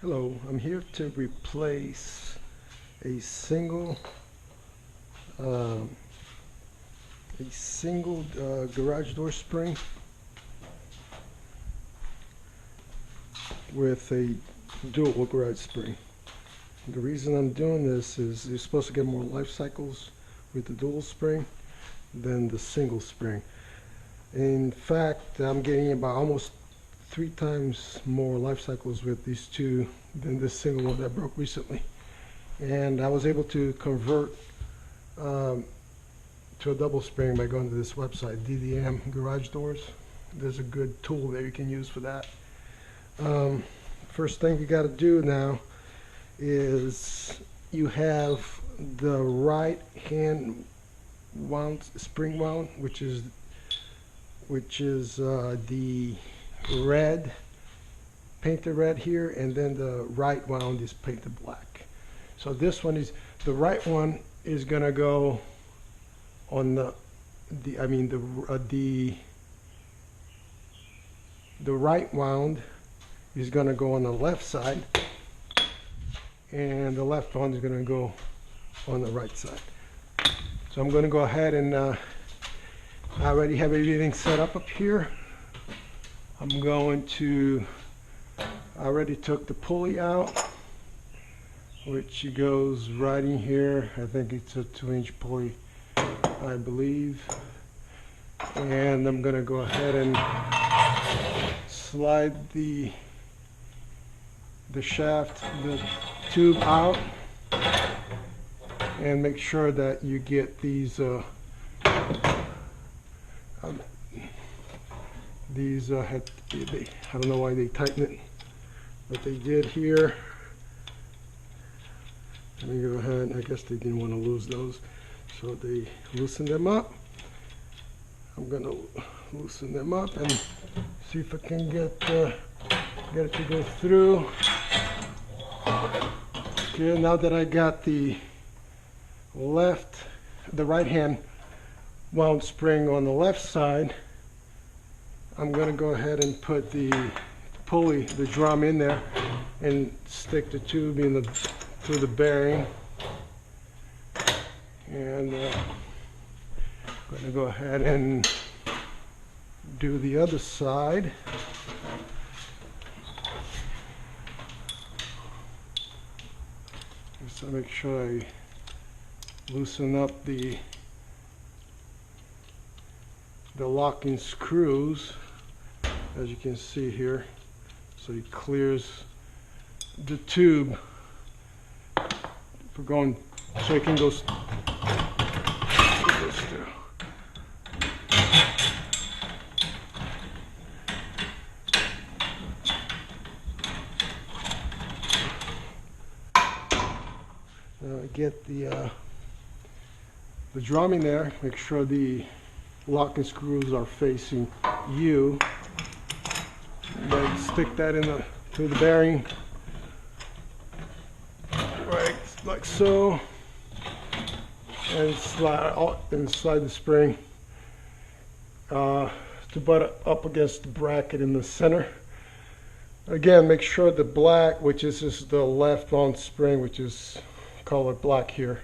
Hello, I'm here to replace a um, single garage door spring with a dual garage spring. The reason I'm doing this is you're supposed to get more life cycles with the dual spring than the single spring. In fact, I'm getting about almost 3 times more life cycles with these two than this single one that broke recently. And I was able to convert to a double spring by going to this website, DDM Garage Doors. There's a good tool there you can use for that. First thing you got to do now is you have the right hand wound, spring wound, which is the red, painted red here, and then the right wound is painted black. So this one is, the right one is gonna go on the right wound is gonna go on the left side, and the left one is gonna go on the right side. So I'm gonna go ahead and I already have everything set up here. I already took the pulley out, which goes right in here. I think it's a 2-inch pulley, I believe. And I'm gonna go ahead and slide the shaft, the tube out, and make sure that you get these I don't know why they tighten it, but they did here. Let me go ahead, I guess they didn't want to lose those, so they loosened them up. I'm going to loosen them up and see if I can get it to go through. Okay, now that I got the right hand wound spring on the left side, I'm going to go ahead and put the pulley, the drum in there, and stick the tube in through the bearing. And I'm going to go ahead and do the other side. Just to make sure I loosen up the locking screws, as you can see here, so it clears the tube for going, so it can go through. Get the drum in there, make sure the locking screws are facing you. Then stick that through the bearing, right, like so, and slide the spring to butt up against the bracket in the center. Again, make sure the black, which is just the left wound spring, which is colored black here,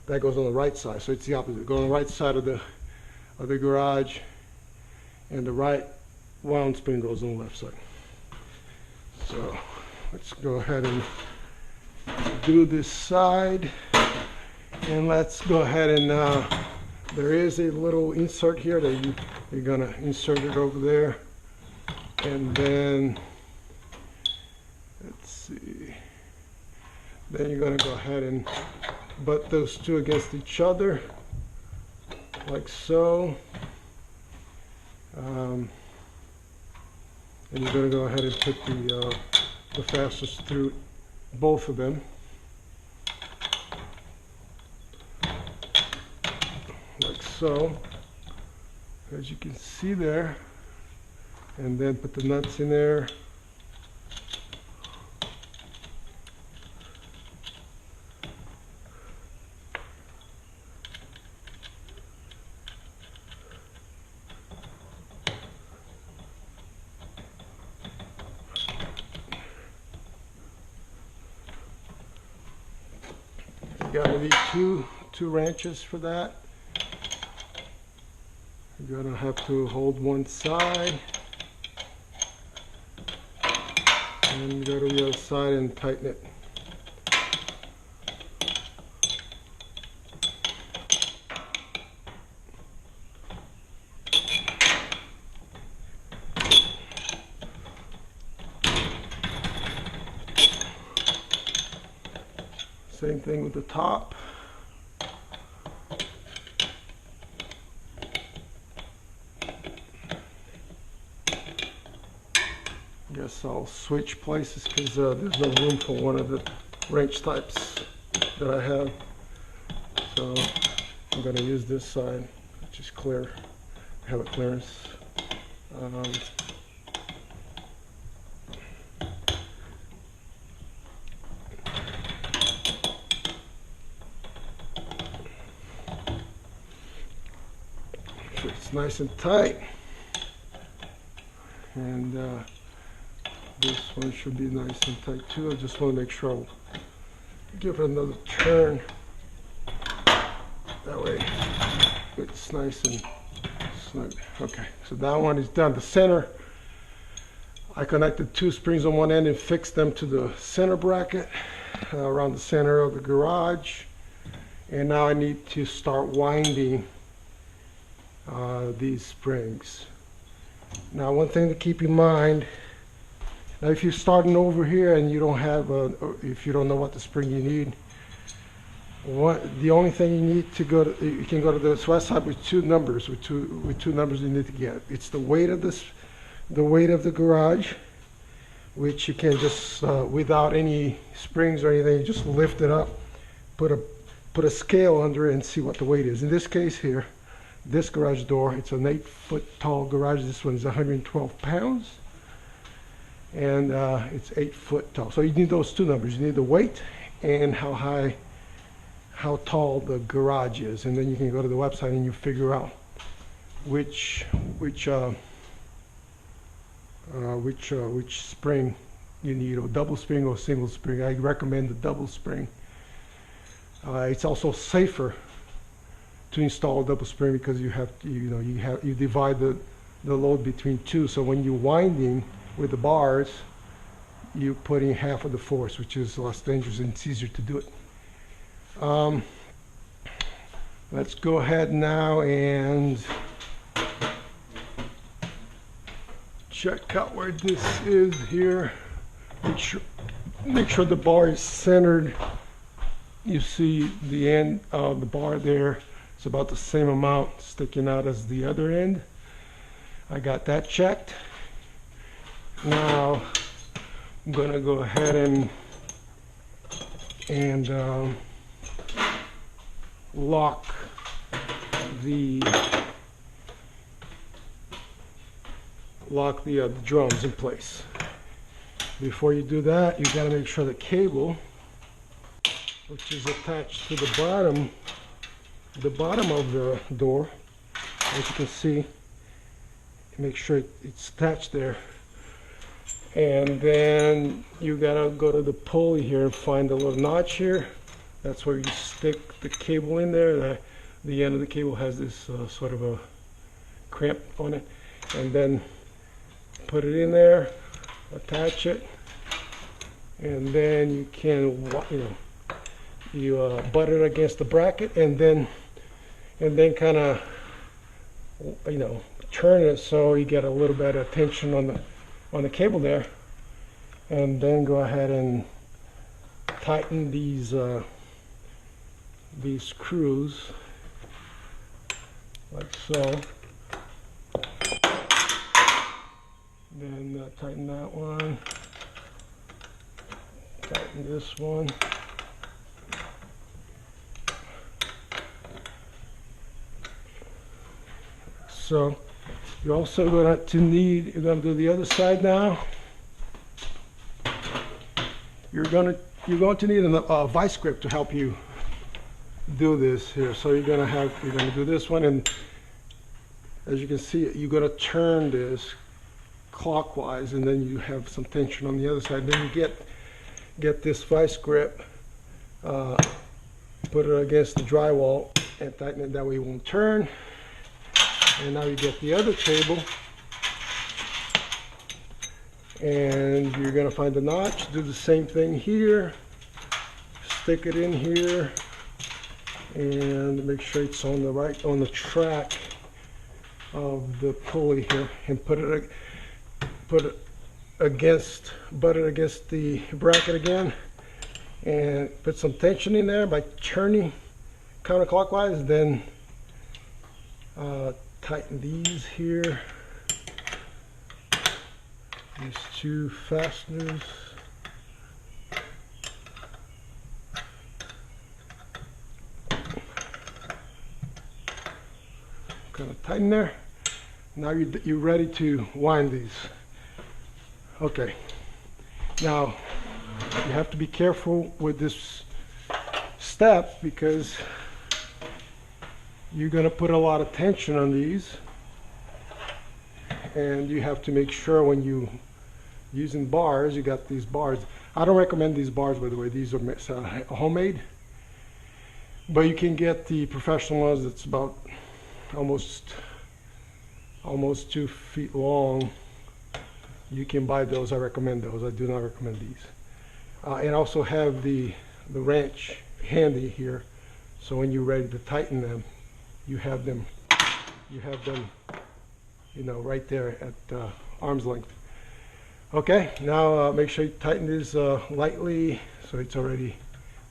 that goes on the right side. So it's the opposite. Go on the right side of the garage, and the right wound spring goes on the left side. So let's go ahead and do this side, and let's go ahead and there is a little insert here that you're gonna insert it over there, and then let's see, then you're gonna go ahead and butt those two against each other like so. And you're going to go ahead and put the fasteners through both of them, like so, as you can see there, and then put the nuts in there. You're gonna need two wrenches for that. You're gonna have to hold one side and go to the other side and tighten it. Same thing with the top. Guess I'll switch places because there's no room for one of the wrench types that I have. So I'm going to use this side, which is clear. I have a clearance. Sure it's nice and tight. And this one should be nice and tight too. I just want to make sure I'll give it another turn. That way it's nice and snug. Okay, so that one is done. The center, I connected two springs on one end and fixed them to the center bracket around the center of the garage. And now I need to start winding these springs. Now, one thing to keep in mind, now if you're starting over here and you don't have if you don't know what the spring you need, the only thing you need to go to, you can go to the west side with two numbers, with two numbers you need to get. It's the weight of the weight of the garage, which you can just without any springs or anything, you just lift it up, put a scale under it and see what the weight is. In this case here, this garage door, it's an 8-foot tall garage. This one is 112 pounds. And it's 8 foot tall. So you need those two numbers. You need the weight and how tall the garage is. And then you can go to the website and you figure out which spring you need, or double spring or single spring. I recommend the double spring. It's also safer to install a double spring because you have to, you divide the load between two. So when you're winding with the bars, you put in half of the force, which is less dangerous and it's easier to do it. Let's go ahead now and check out where this is here. Make sure the bar is centered. You see the end of the bar there. It's about the same amount sticking out as the other end. I got that checked. Now I'm going to go ahead and lock the drums in place. Before you do that, you got to make sure the cable, which is attached to the bottom of the door, as you can see, make sure it's attached there. And then you gotta go to the pulley here and find a little notch here. That's where you stick the cable in there. The end of the cable has this sort of a crimp on it, and then put it in there, attach it, and then you can, butt it against the bracket, and then kind of, turn it so you get a little bit of tension on the cable there, and then go ahead and tighten these screws like so. Then tighten that one, tighten this one. So you're also going to do the other side now. You're going to need a vice grip to help you do this here. So you're going to do this one, and as you can see, you're going to turn this clockwise, and then you have some tension on the other side. Then you get this vice grip put it against the drywall and tighten it, that way it won't turn. And now you get the other table, and you're going to find the notch, do the same thing here, stick it in here, and make sure it's on the track of the pulley here, and butt it against the bracket again, and put some tension in there by turning counterclockwise. Then tighten these here, these two fasteners. Kind of tighten there. Now you're ready to wind these. Okay, now you have to be careful with this step because you're going to put a lot of tension on these, and you have to make sure when you using bars, you got these bars. I don't recommend these bars, by the way. These are homemade, but you can get the professional ones that's about almost 2 feet long. You can buy those. I recommend those. I do not recommend these. And also have the wrench handy here, so when you're ready to tighten them, you have them, you know, right there at arm's length. Okay, now make sure you tighten this lightly so it's already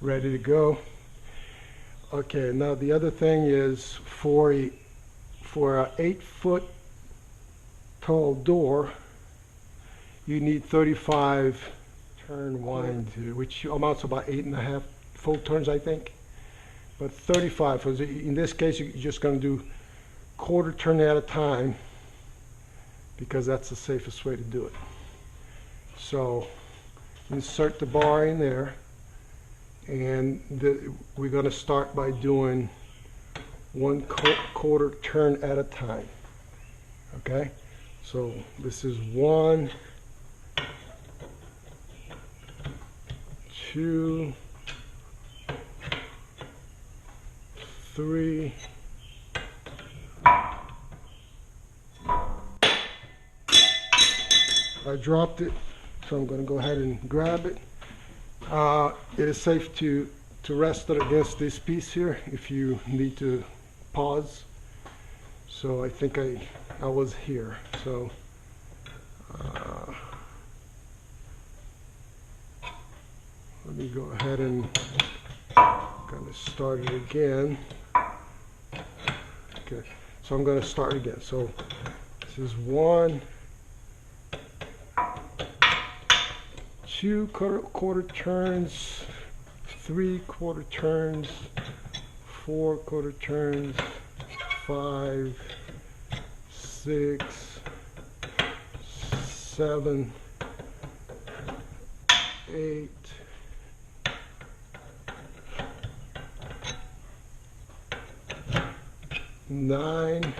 ready to go. Okay, now the other thing is for a 8-foot tall door, you need 35 turn wind, which amounts to about 8.5 full turns, I think. But 35, in this case, you're just going to do quarter turn at a time, because that's the safest way to do it. So insert the bar in there, and we're going to start by doing 1/4 turn at a time. Okay, so this is 1, 2, 3, 4. I dropped it, so I'm going to go ahead and grab it. It is safe to rest it against this piece here if you need to pause. So I think I was here. So let me go ahead and kind of start it again. Okay, so I'm going to start again. So this is 1, 2 quarter turns, 3 quarter turns, 4 quarter turns, 5, 6, 7, 8, 9,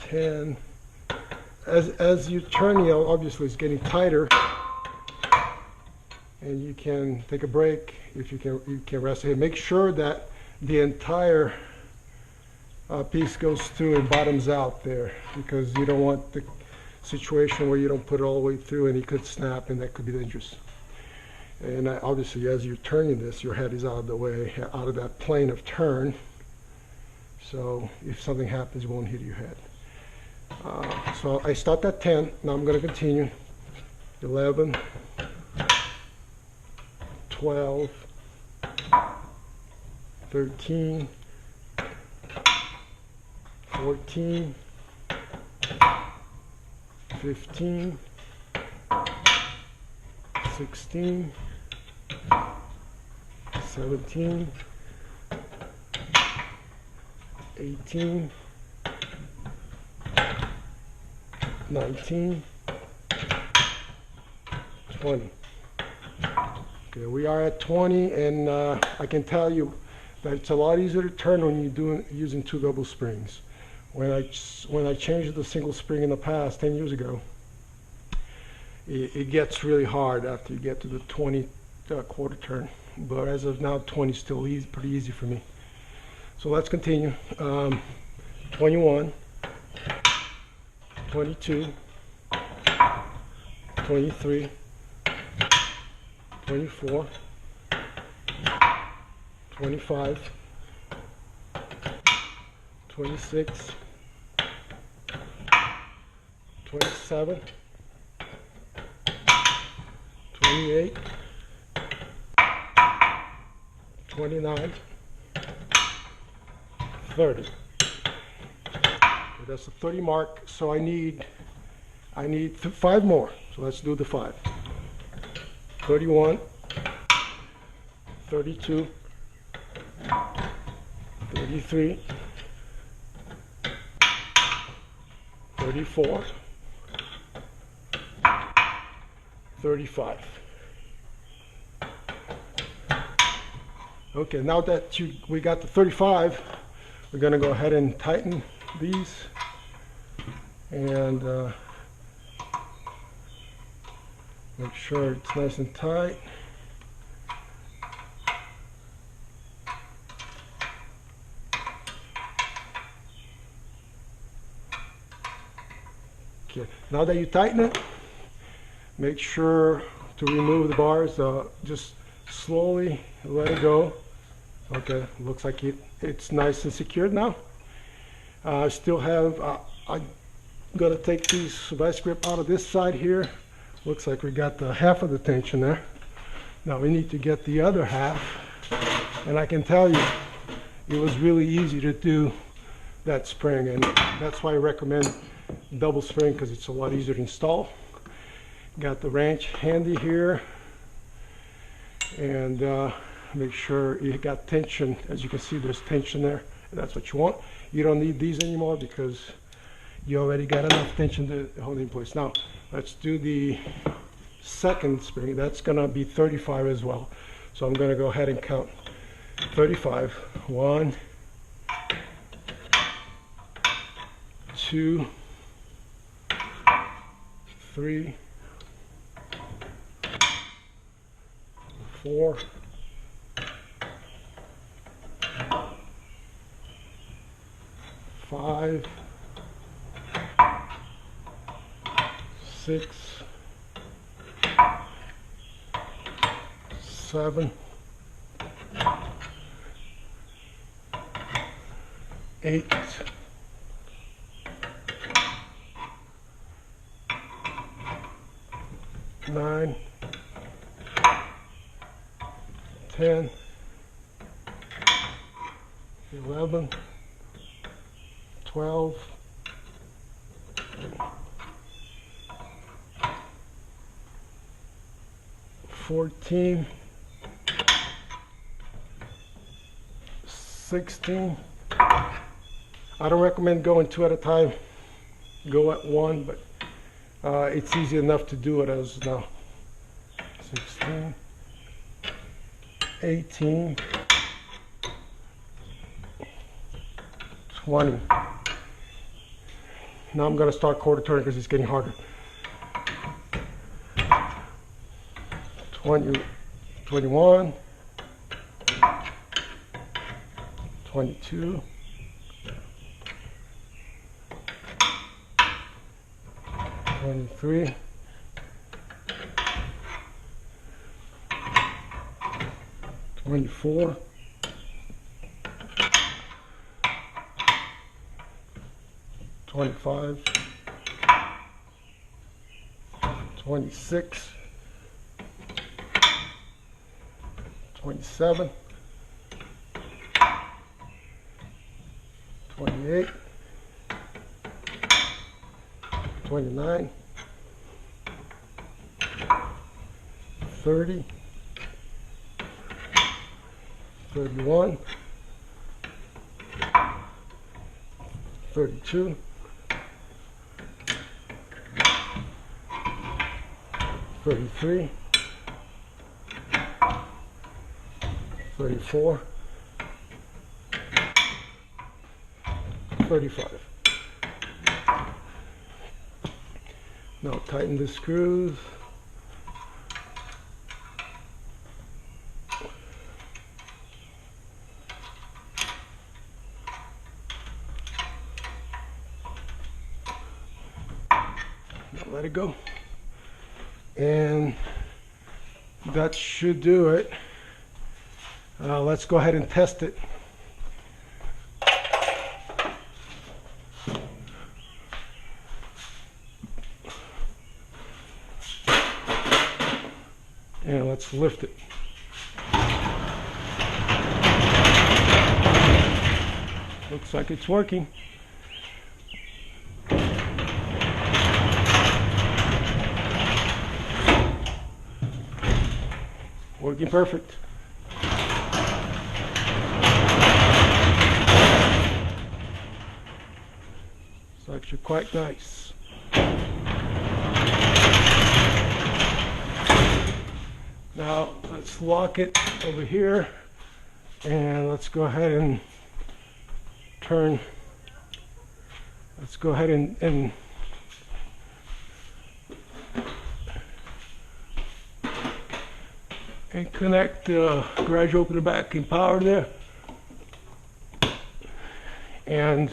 10. As you turn, obviously it's getting tighter, and you can take a break if you can rest here. Make sure that the entire piece goes through and bottoms out there, because you don't want the situation where you don't put it all the way through and it could snap, and that could be dangerous. And obviously, as you're turning this, your head is out of the way, out of that plane of turn. So if something happens, you won't hit your head. So I stopped at 10. Now I'm going to continue. 11, 12, 13, 14, 15, 16, 17, 18, 19, 20. Okay, we are at 20, and I can tell you that it's a lot easier to turn when you're using 2 double springs. When I changed the single spring in the past 10 years ago, it gets really hard after you get to the 20 quarter turn, but as of now 20 is still easy, pretty easy for me. So let's continue. 21, 22, 23, 24, 25, 26, 27, 28, 29, 30. Okay, that's the 30 mark, so I need 5 more. So let's do the 5. 31, 32, 33, 34, 35. Okay, now that we got the 35, we're going to go ahead and tighten these and make sure it's nice and tight. Okay, now that you tighten it, make sure to remove the bars. Just slowly let it go. Okay, looks like it's nice and secured now. I still have, I'm gonna take these vice grip out of this side here. Looks like we got the half of the tension there. Now we need to get the other half, and I can tell you it was really easy to do that spring, and that's why I recommend double spring, because it's a lot easier to install. Got the wrench handy here, and make sure you got tension. As you can see, there's tension there. That's what you want. You don't need these anymore because you already got enough tension to hold it in place. Now let's do the second spring. That's gonna be 35 as well. So I'm gonna go ahead and count 35. 1, 2, 3, 4, 5, 6, 7, 8, 9, 10, 11, 12, 14, 16. I don't recommend going 2 at a time. Go at 1, but it's easy enough to do it as now. 16, 18, 20. Now I'm going to start quarter turning because it's getting harder. 20, 21, 22, 23, 24, 25, 26, 27, 28, 29, 30, 31, 32, 33, 34, 35. Now tighten the screws. let it go. And that should do it. Let's go ahead and test it. And let's lift it. Looks like it's working. Working perfect. It's actually quite nice. Now let's lock it over here, and let's go ahead and turn. Let's go ahead and connect the garage opener back in power there. And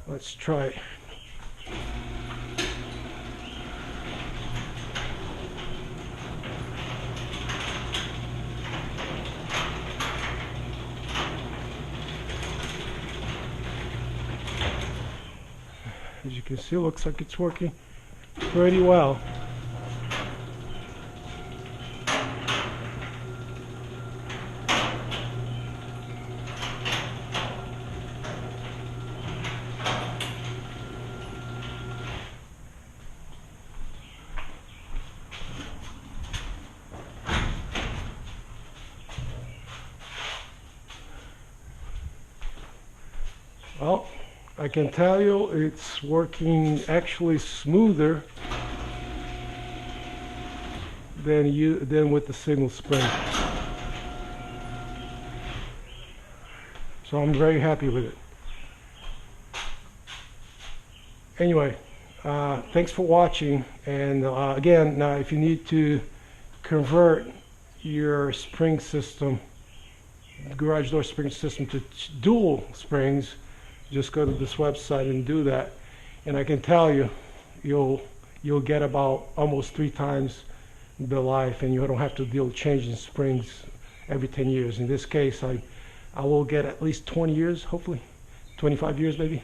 let's try it. As you can see, it looks like it's working pretty well. Well, I can tell you it's working actually smoother than with the single spring. So I'm very happy with it. Anyway, thanks for watching. And again, now if you need to convert your spring system, garage door spring system, to dual springs, just go to this website and do that, and I can tell you, you'll get about almost 3 times the life, and you don't have to deal with changing springs every 10 years. In this case, I will get at least 20 years, hopefully 25 years maybe.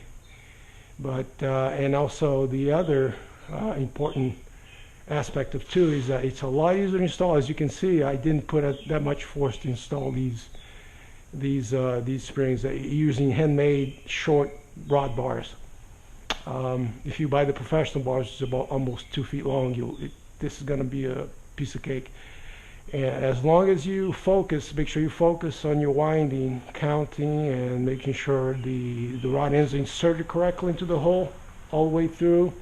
But and also the other important aspect of too is that it's a lot easier to install. As you can see, I didn't put that much force to install these springs, using handmade short rod bars. If you buy the professional bars, it's about almost 2 feet long. This is going to be a piece of cake. And as long as you focus, make sure you focus on your winding, counting, and making sure the rod ends are inserted correctly into the hole all the way through.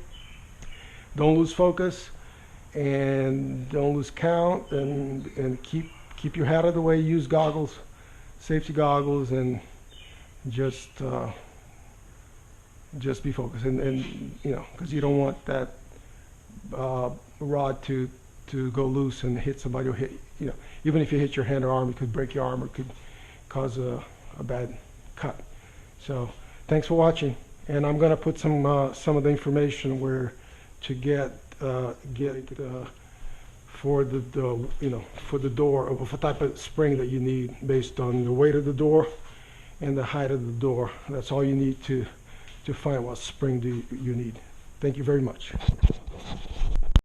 Don't lose focus, and don't lose count, and keep your head out of the way. Use goggles, safety goggles, and just be focused, and you know, because you don't want that rod to go loose and hit somebody, or hit, you know, even if you hit your hand or arm, it could break your arm or could cause a bad cut. So thanks for watching, and I'm going to put some of the information where to get for the you know, for the door, of what type of spring that you need based on the weight of the door and the height of the door. That's all you need to find what spring do you need. Thank you very much.